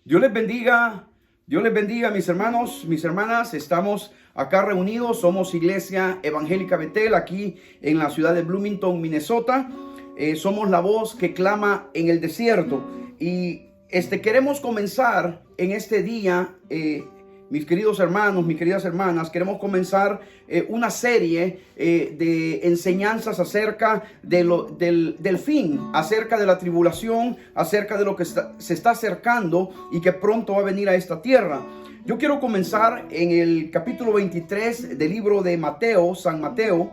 Dios les bendiga mis hermanos, mis hermanas. Estamos acá reunidos, somos Iglesia Evangélica Betel aquí en la ciudad de Bloomington, Minnesota. Somos la voz que clama en el desierto y queremos comenzar en este día, mis queridos hermanos, mis queridas hermanas, queremos comenzar una serie de enseñanzas acerca del fin, acerca de la tribulación, acerca de lo que se está acercando y que pronto va a venir a esta tierra. Yo quiero comenzar en el capítulo 23 del libro de Mateo, San Mateo,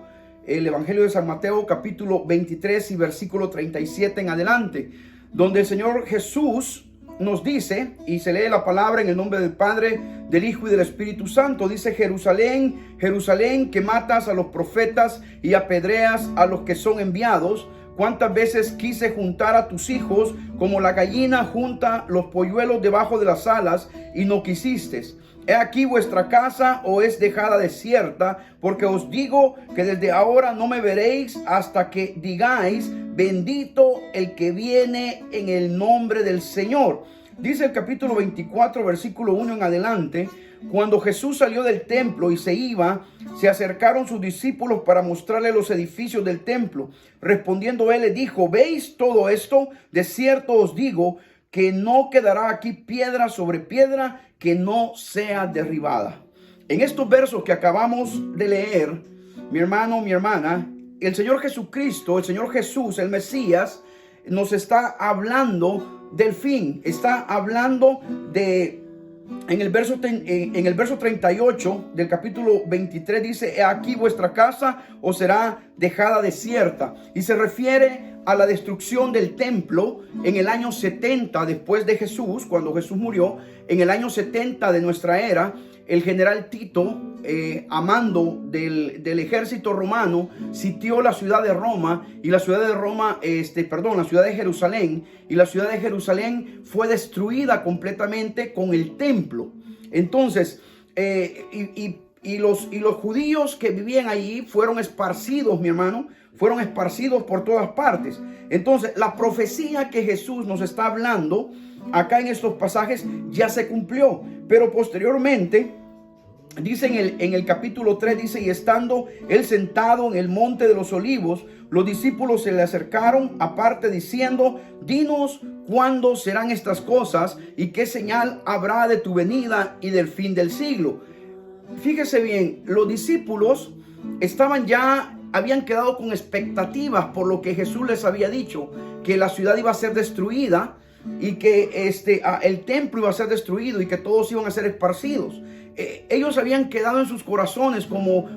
el Evangelio de San Mateo, capítulo 23 y versículo 37 en adelante, donde el Señor Jesús nos dice, y se lee la palabra en el nombre del Padre, del Hijo y del Espíritu Santo. Dice: Jerusalén, Jerusalén, que matas a los profetas y apedreas a los que son enviados. Cuántas veces quise juntar a tus hijos como la gallina junta los polluelos debajo de las alas, y no quisiste. He aquí vuestra casa os es dejada desierta, porque os digo que desde ahora no me veréis hasta que digáis: bendito el que viene en el nombre del Señor. Dice el capítulo 24, versículo 1 en adelante: cuando Jesús salió del templo y se iba, se acercaron sus discípulos para mostrarle los edificios del templo. Respondiendo él, le dijo: ¿veis todo esto? De cierto os digo que no quedará aquí piedra sobre piedra que no sea derribada. En estos versos que acabamos de leer, mi hermano, mi hermana, el Señor Jesucristo, el Señor Jesús, el Mesías, nos está hablando del fin. Está hablando de, en el verso 38 del capítulo 23 dice: he aquí vuestra casa os será dejada desierta. Y se refiere a la destrucción del templo en el año 70 después de Jesús, cuando Jesús murió. En el año 70 de nuestra era, el general Tito, a mando del ejército romano, sitió la ciudad de Roma, y la ciudad de Roma, la ciudad de Jerusalén, y la ciudad de Jerusalén fue destruida completamente con el templo. Entonces, los judíos que vivían allí fueron esparcidos, mi hermano, fueron esparcidos por todas partes. Entonces, la profecía que Jesús nos está hablando acá en estos pasajes ya se cumplió, pero posteriormente dice en el capítulo 3, dice: y estando él sentado en el monte de los olivos, los discípulos se le acercaron aparte diciendo: dinos cuándo serán estas cosas y qué señal habrá de tu venida y del fin del siglo. Fíjese bien, los discípulos habían quedado con expectativas por lo que Jesús les había dicho, que la ciudad iba a ser destruida y que el templo iba a ser destruido y que todos iban a ser esparcidos. Ellos habían quedado en sus corazones como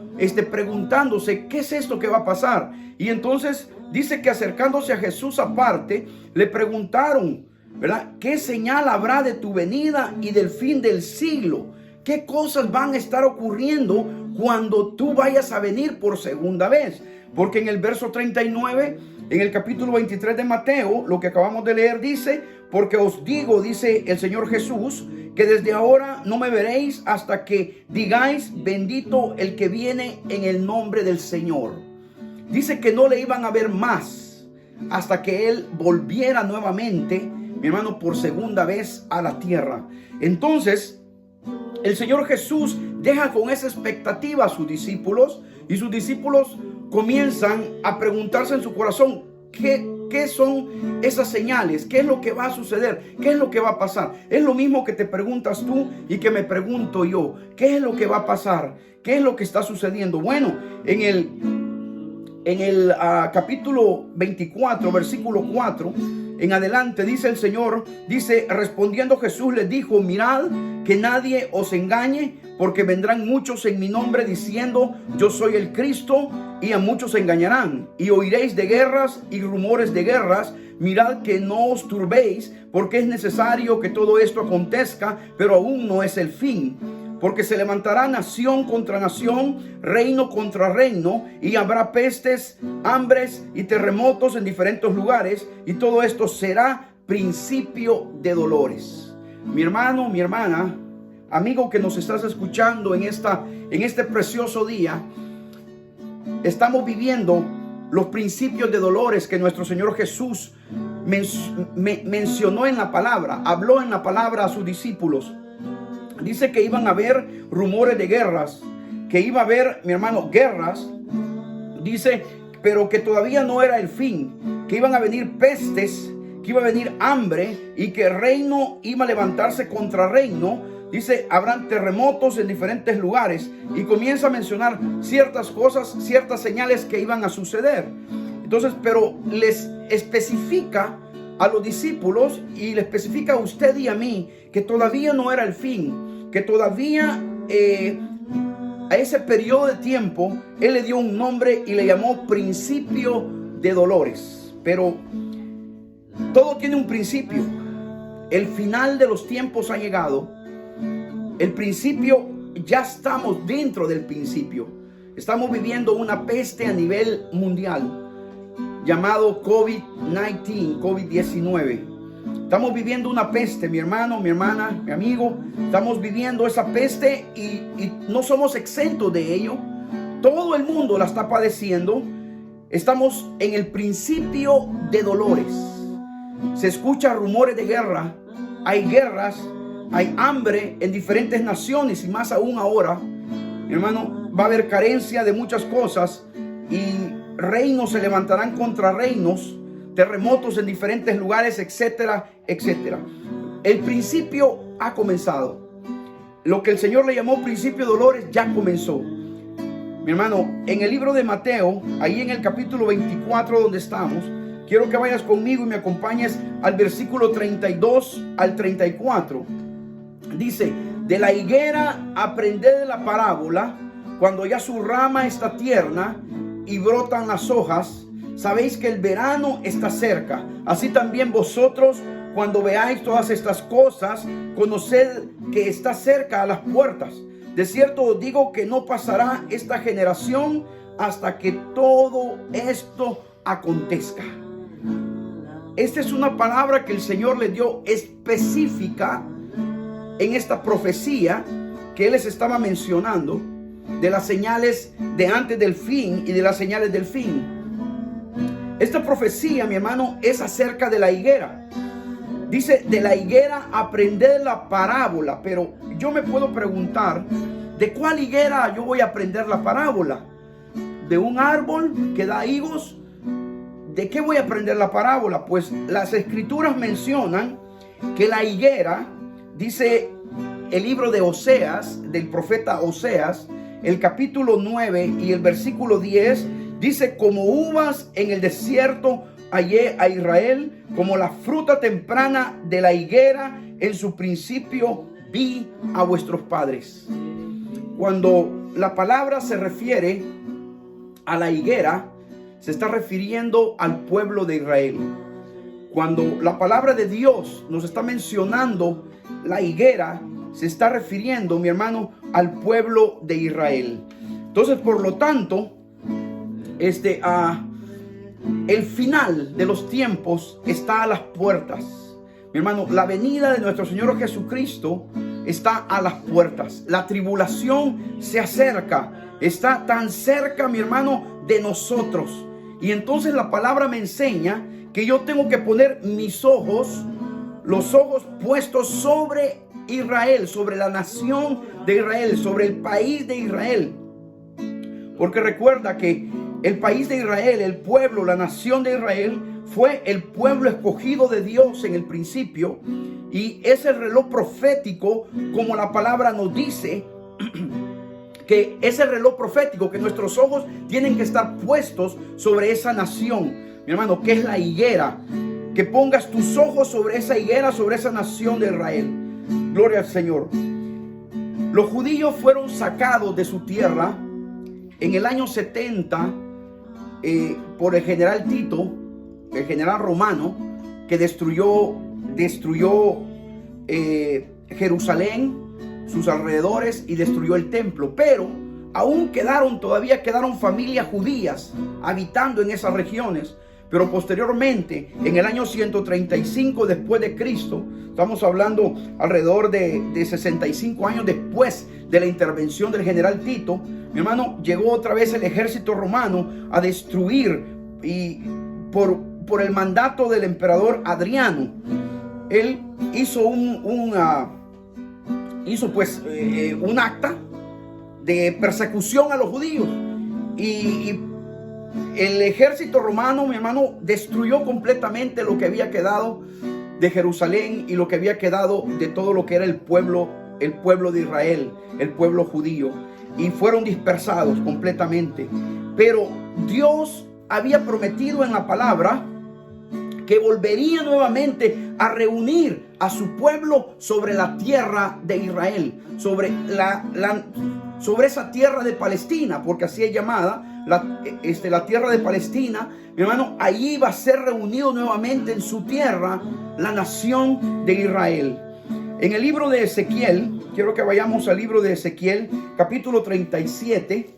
preguntándose: ¿qué es esto que va a pasar? Y entonces dice que acercándose a Jesús aparte, le preguntaron, ¿verdad?, ¿qué señal habrá de tu venida y del fin del siglo? ¿Qué cosas van a estar ocurriendo cuando tú vayas a venir por segunda vez? Porque en el verso 39, en el capítulo 23 de Mateo, lo que acabamos de leer dice: porque os digo, dice el Señor Jesús, que desde ahora no me veréis hasta que digáis: bendito el que viene en el nombre del Señor. Dice que no le iban a ver más hasta que Él volviera nuevamente, mi hermano, por segunda vez a la tierra. Entonces, el Señor Jesús deja con esa expectativa a sus discípulos, y sus discípulos comienzan a preguntarse en su corazón: ¿qué son esas señales? ¿Qué es lo que va a suceder? ¿Qué es lo que va a pasar? Es lo mismo que te preguntas tú y que me pregunto yo. ¿Qué es lo que va a pasar? ¿Qué es lo que está sucediendo? Bueno, en el capítulo 24, versículo 4 en adelante, dice el Señor, dice: respondiendo Jesús les dijo: mirad que nadie os engañe, porque vendrán muchos en mi nombre diciendo: yo soy el Cristo, y a muchos engañarán. Y oiréis de guerras y rumores de guerras. Mirad que no os turbéis, porque es necesario que todo esto acontezca, pero aún no es el fin. Porque se levantará nación contra nación, reino contra reino, y habrá pestes, hambres y terremotos en diferentes lugares, y todo esto será principio de dolores. Mi hermano, mi hermana, amigo que nos estás escuchando en este precioso día, estamos viviendo los principios de dolores que nuestro Señor Jesús, mencionó en la palabra, habló en la palabra a sus discípulos. Dice que iban a haber rumores de guerras, que iba a haber, mi hermano, guerras. Dice, pero que todavía no era el fin, que iban a venir pestes, que iba a venir hambre y que reino iba a levantarse contra reino. Dice, habrán terremotos en diferentes lugares y comienza a mencionar ciertas cosas, ciertas señales que iban a suceder. Entonces, pero les especifica a los discípulos y le especifica a usted y a mí que todavía no era el fin, que todavía a ese periodo de tiempo Él le dio un nombre y le llamó principio de dolores. Pero todo tiene un principio. El final de los tiempos ha llegado. El principio, ya estamos dentro del principio. Estamos viviendo una peste a nivel mundial llamado COVID-19. Estamos viviendo una peste, mi hermano, mi hermana, mi amigo. Estamos viviendo esa peste y no somos exentos de ello. Todo el mundo la está padeciendo. Estamos en el principio de dolores. Se escuchan rumores de guerra. Hay guerras, hay hambre en diferentes naciones y más aún ahora. Mi hermano, va a haber carencia de muchas cosas y reinos se levantarán contra reinos, terremotos en diferentes lugares, etcétera, etcétera. El principio ha comenzado. Lo que el Señor le llamó principio de dolores ya comenzó. Mi hermano, en el libro de Mateo, ahí en el capítulo 24 donde estamos, quiero que vayas conmigo y me acompañes al versículo 32 al 34. Dice, de la higuera aprended de la parábola, cuando ya su rama está tierna y brotan las hojas, sabéis que el verano está cerca. Así también vosotros, cuando veáis todas estas cosas, conoced que está cerca a las puertas. De cierto os digo que no pasará esta generación hasta que todo esto acontezca. Esta es una palabra que el Señor le dio específica en esta profecía que Él les estaba mencionando, de las señales de antes del fin y de las señales del fin. Esta profecía, mi hermano, es acerca de la higuera. Dice, de la higuera aprended la parábola. Pero yo me puedo preguntar, ¿de cuál higuera yo voy a aprender la parábola? ¿De un árbol que da higos? ¿De qué voy a aprender la parábola? Pues las escrituras mencionan que la higuera, dice el libro de Oseas, del profeta Oseas, el capítulo 9 y el versículo 10, dice, como uvas en el desierto hallé a Israel, como la fruta temprana de la higuera en su principio vi a vuestros padres. Cuando la palabra se refiere a la higuera, se está refiriendo al pueblo de Israel. Cuando la palabra de Dios nos está mencionando la higuera, se está refiriendo, mi hermano, al pueblo de Israel. Entonces, por lo tanto, el final de los tiempos está a las puertas. Mi hermano, la venida de nuestro Señor Jesucristo está a las puertas. La tribulación se acerca. Está tan cerca, mi hermano, de nosotros. Y entonces la palabra me enseña que yo tengo que poner mis ojos, los ojos puestos sobre Israel, sobre la nación de Israel, sobre el país de Israel. Porque recuerda que el país de Israel, el pueblo, la nación de Israel, fue el pueblo escogido de Dios en el principio. Y es el reloj profético, como la palabra nos dice, que es el reloj profético, que nuestros ojos tienen que estar puestos sobre esa nación, mi hermano, que es la higuera. Que pongas tus ojos sobre esa higuera, sobre esa nación de Israel. Gloria al Señor. Los judíos fueron sacados de su tierra en el año 70 por el general Tito, el general romano, que destruyó Jerusalén, sus alrededores, y destruyó el templo. Pero aún todavía quedaron familias judías habitando en esas regiones. Pero posteriormente, en el año 135 después de Cristo, estamos hablando alrededor de 65 años después de la intervención del general Tito, mi hermano, llegó otra vez el ejército romano a destruir, y por por el mandato del emperador Adriano. Él hizo un acta de persecución a los judíos, y el ejército romano, mi hermano, destruyó completamente lo que había quedado de Jerusalén y lo que había quedado de todo lo que era el pueblo de Israel, el pueblo judío, y fueron dispersados completamente. Pero Dios había prometido en la palabra que volvería nuevamente a reunir a su pueblo sobre la tierra de Israel, sobre esa tierra de Palestina, porque así es llamada, la tierra de Palestina, mi hermano. Allí va a ser reunido nuevamente en su tierra la nación de Israel. En el libro de Ezequiel, quiero que vayamos al libro de Ezequiel, capítulo 37.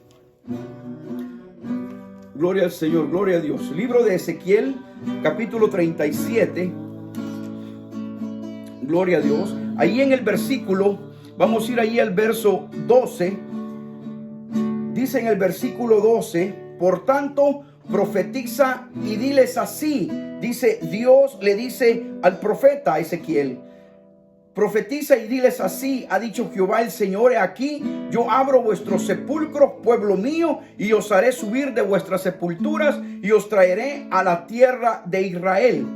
Gloria al Señor, gloria a Dios. Libro de Ezequiel, capítulo 37. Gloria a Dios. Ahí en el versículo, vamos a ir ahí al verso 12. Dice en el versículo 12: por tanto, profetiza y diles así. Dice Dios, le dice al profeta Ezequiel: profetiza y diles así, ha dicho Jehová el Señor: he aquí, yo abro vuestros sepulcros, pueblo mío, y os haré subir de vuestras sepulturas, y os traeré a la tierra de Israel.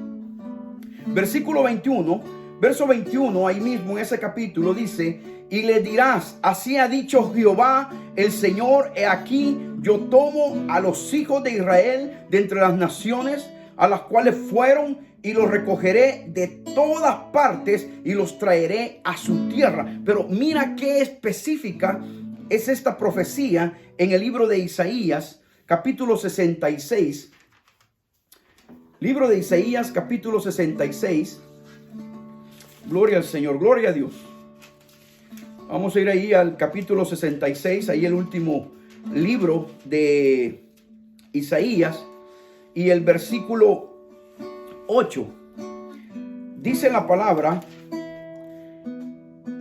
Versículo 21, verso 21, ahí mismo en ese capítulo dice: y le dirás, así ha dicho Jehová el Señor: he aquí, yo tomo a los hijos de Israel de entre las naciones a las cuales fueron, y los recogeré de todas partes y los traeré a su tierra. Pero mira qué específica es esta profecía en el libro de Isaías, capítulo 66. Libro de Isaías, capítulo 66. Gloria al Señor, gloria a Dios. Vamos a ir ahí al capítulo 66, ahí el último libro de Isaías, y el versículo 8. Dice la palabra: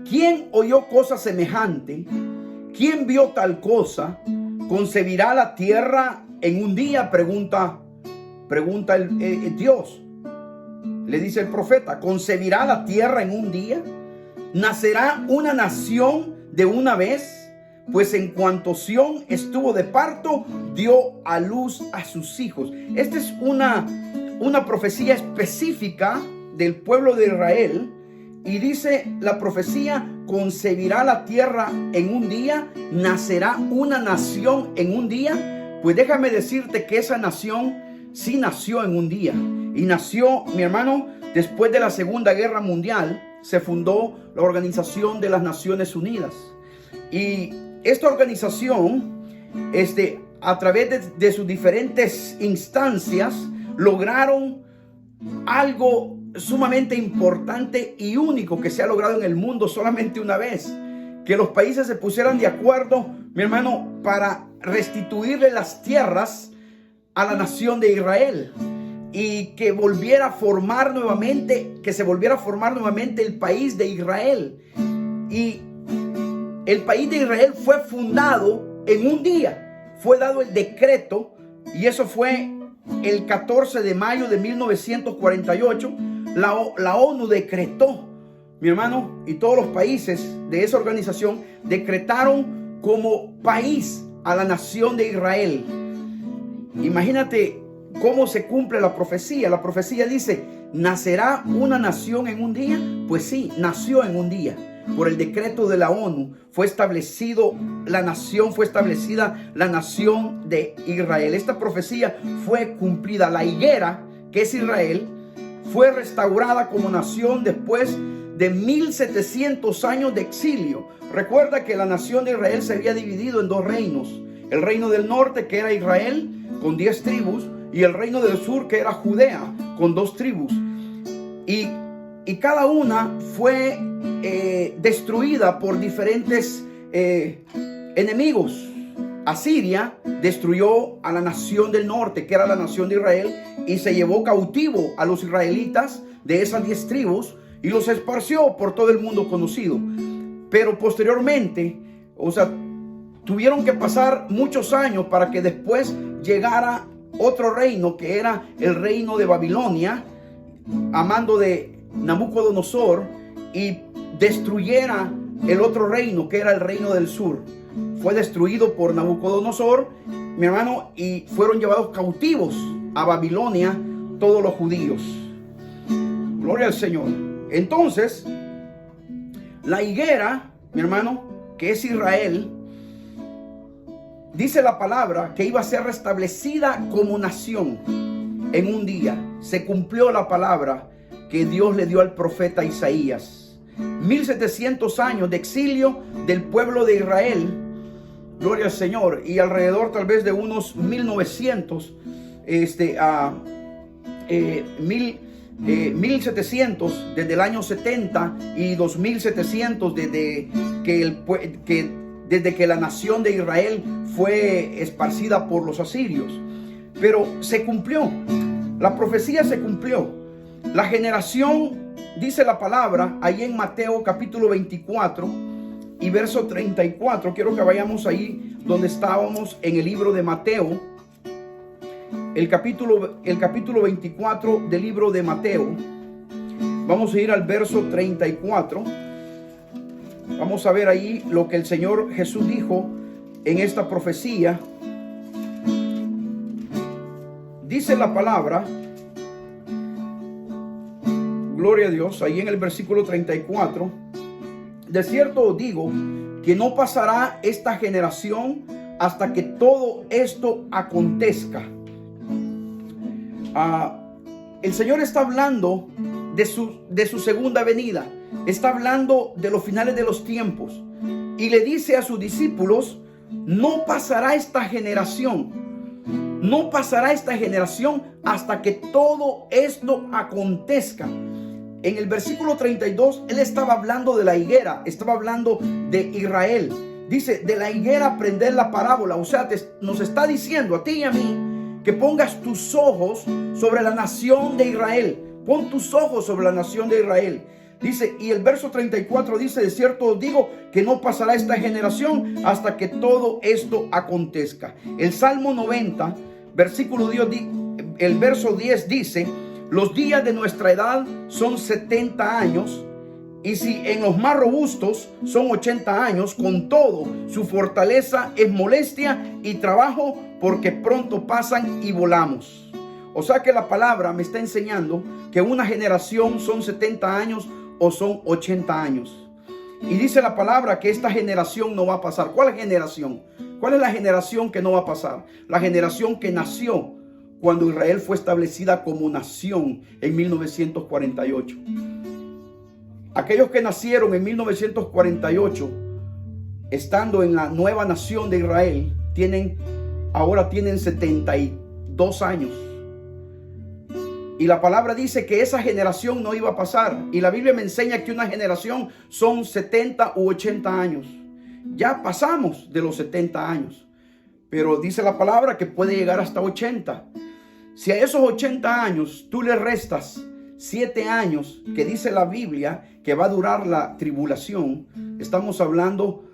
¿quién oyó cosa semejante? ¿Quién vio tal cosa? ¿Concebirá la tierra en un día? Pregunta Dios. Le dice el profeta: ¿concebirá la tierra en un día? ¿Nacerá una nación de una vez? Pues en cuanto Sión estuvo de parto, dio a luz a sus hijos. Esta es una profecía específica del pueblo de Israel. Y dice la profecía: concebirá la tierra en un día, nacerá una nación en un día. Pues déjame decirte que esa nación sí nació en un día. Y nació, mi hermano, después de la Segunda Guerra Mundial. Se fundó la Organización de las Naciones Unidas. Y esta organización, a través de sus diferentes instancias, lograron algo sumamente importante y único que se ha logrado en el mundo solamente una vez: que los países se pusieran de acuerdo, mi hermano, para restituirle las tierras a la nación de Israel, y que se volviera a formar nuevamente el país de Israel. Y el país de Israel fue fundado en un día. Fue dado el decreto, y eso fue el 14 de mayo de 1948. La ONU decretó, mi hermano, y todos los países de esa organización decretaron como país a la nación de Israel. Imagínate cómo se cumple la profecía. La profecía dice: ¿nacerá una nación en un día? Pues sí, nació en un día. Por el decreto de la ONU fue establecida la nación de Israel. Esta profecía fue cumplida. La higuera, que es Israel, fue restaurada como nación después de 1700 años de exilio. Recuerda que la nación de Israel se había dividido en dos reinos: el reino del norte, que era Israel, con 10 tribus, y el reino del sur, que era Judea, con 2 tribus. Y cada una fue destruida por diferentes enemigos. Asiria destruyó a la nación del norte, que era la nación de Israel, y se llevó cautivo a los israelitas de esas 10 tribus y los esparció por todo el mundo conocido. Pero posteriormente, tuvieron que pasar muchos años para que después llegara otro reino que era el reino de Babilonia, a mando de Nabucodonosor, y destruyera el otro reino que era el reino del sur. Fue destruido por Nabucodonosor, mi hermano, y fueron llevados cautivos a Babilonia todos los judíos. Gloria al Señor. Entonces, la higuera, mi hermano, que es Israel, dice la palabra que iba a ser restablecida como nación en un día. Se cumplió la palabra que Dios le dio al profeta Isaías. 1700 años de exilio del pueblo de Israel, gloria al Señor, y alrededor tal vez de unos 1900 1700 desde el año 70 y 2700 desde que la nación de Israel fue esparcida por los asirios. Pero se cumplió, la profecía se cumplió. La generación, dice la palabra ahí en Mateo capítulo 24 y verso 34. Quiero que vayamos ahí donde estábamos en el libro de Mateo, el capítulo 24 del libro de Mateo. Vamos a ir al verso 34. Vamos a ver ahí lo que el Señor Jesús dijo en esta profecía. Dice la palabra, gloria a Dios, ahí en el versículo 34. De cierto os digo que no pasará esta generación hasta que todo esto acontezca. El Señor está hablando de su segunda venida. Está hablando de los finales de los tiempos. Y le dice a sus discípulos, no pasará esta generación. No pasará esta generación hasta que todo esto acontezca. En el versículo 32, él estaba hablando de la higuera, estaba hablando de Israel. Dice, de la higuera aprender la parábola. O sea, nos está diciendo a ti y a mí que pongas tus ojos sobre la nación de Israel. Pon tus ojos sobre la nación de Israel. Dice, y el verso 34 dice, de cierto os digo que no pasará esta generación hasta que todo esto acontezca. El Salmo 90, versículo 10, el verso 10 dice, los días de nuestra edad son 70 años, y si en los más robustos son 80 años, con todo su fortaleza es molestia y trabajo, porque pronto pasan y volamos. O sea que la palabra me está enseñando que una generación son 70 años o son 80 años. Y dice la palabra que esta generación no va a pasar. ¿Cuál generación? ¿Cuál es la generación que no va a pasar? La generación que nació cuando Israel fue establecida como nación en 1948. Aquellos que nacieron en 1948, estando en la nueva nación de Israel, ahora tienen 72 años. Y la palabra dice que esa generación no iba a pasar. Y la Biblia me enseña que una generación son 70 u 80 años. Ya pasamos de los 70 años. Pero dice la palabra que puede llegar hasta 80. Si a esos 80 años tú le restas 7 años que dice la Biblia que va a durar la tribulación, estamos hablando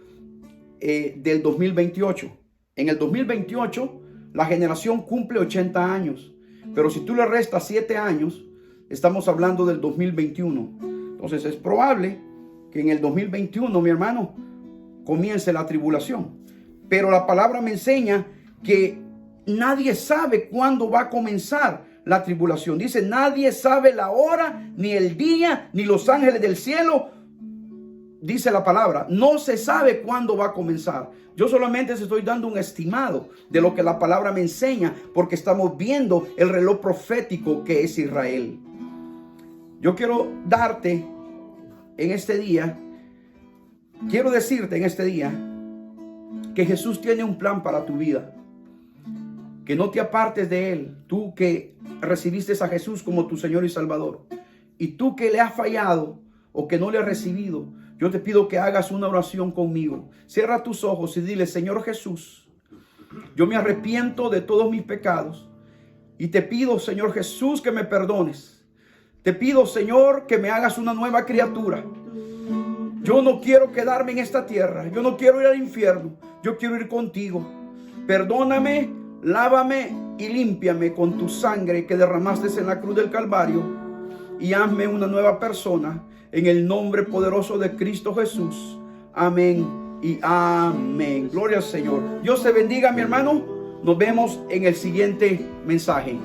del 2028. En el 2028 la generación cumple 80 años. Pero si tú le restas 7 años, estamos hablando del 2021. Entonces es probable que en el 2021, mi hermano, comience la tribulación. Pero la palabra me enseña que nadie sabe cuándo va a comenzar la tribulación. Dice, nadie sabe la hora, ni el día, ni los ángeles del cielo. Dice la palabra, no se sabe cuándo va a comenzar. Yo solamente les estoy dando un estimado de lo que la palabra me enseña, porque estamos viendo el reloj profético que es Israel. Yo quiero darte en este día, quiero decirte en este día, que Jesús tiene un plan para tu vida. Que no te apartes de Él, tú que recibiste a Jesús como tu Señor y Salvador. Y tú que le has fallado o que no le has recibido, yo te pido que hagas una oración conmigo. Cierra tus ojos y dile, Señor Jesús, yo me arrepiento de todos mis pecados. Y te pido, Señor Jesús, que me perdones. Te pido, Señor, que me hagas una nueva criatura. Yo no quiero quedarme en esta tierra. Yo no quiero ir al infierno. Yo quiero ir contigo. Perdóname lávame y límpiame con tu sangre que derramaste en la cruz del Calvario y hazme una nueva persona en el nombre poderoso de Cristo Jesús. Amén y amén. Gloria al Señor. Dios te bendiga, mi hermano. Nos vemos en el siguiente mensaje.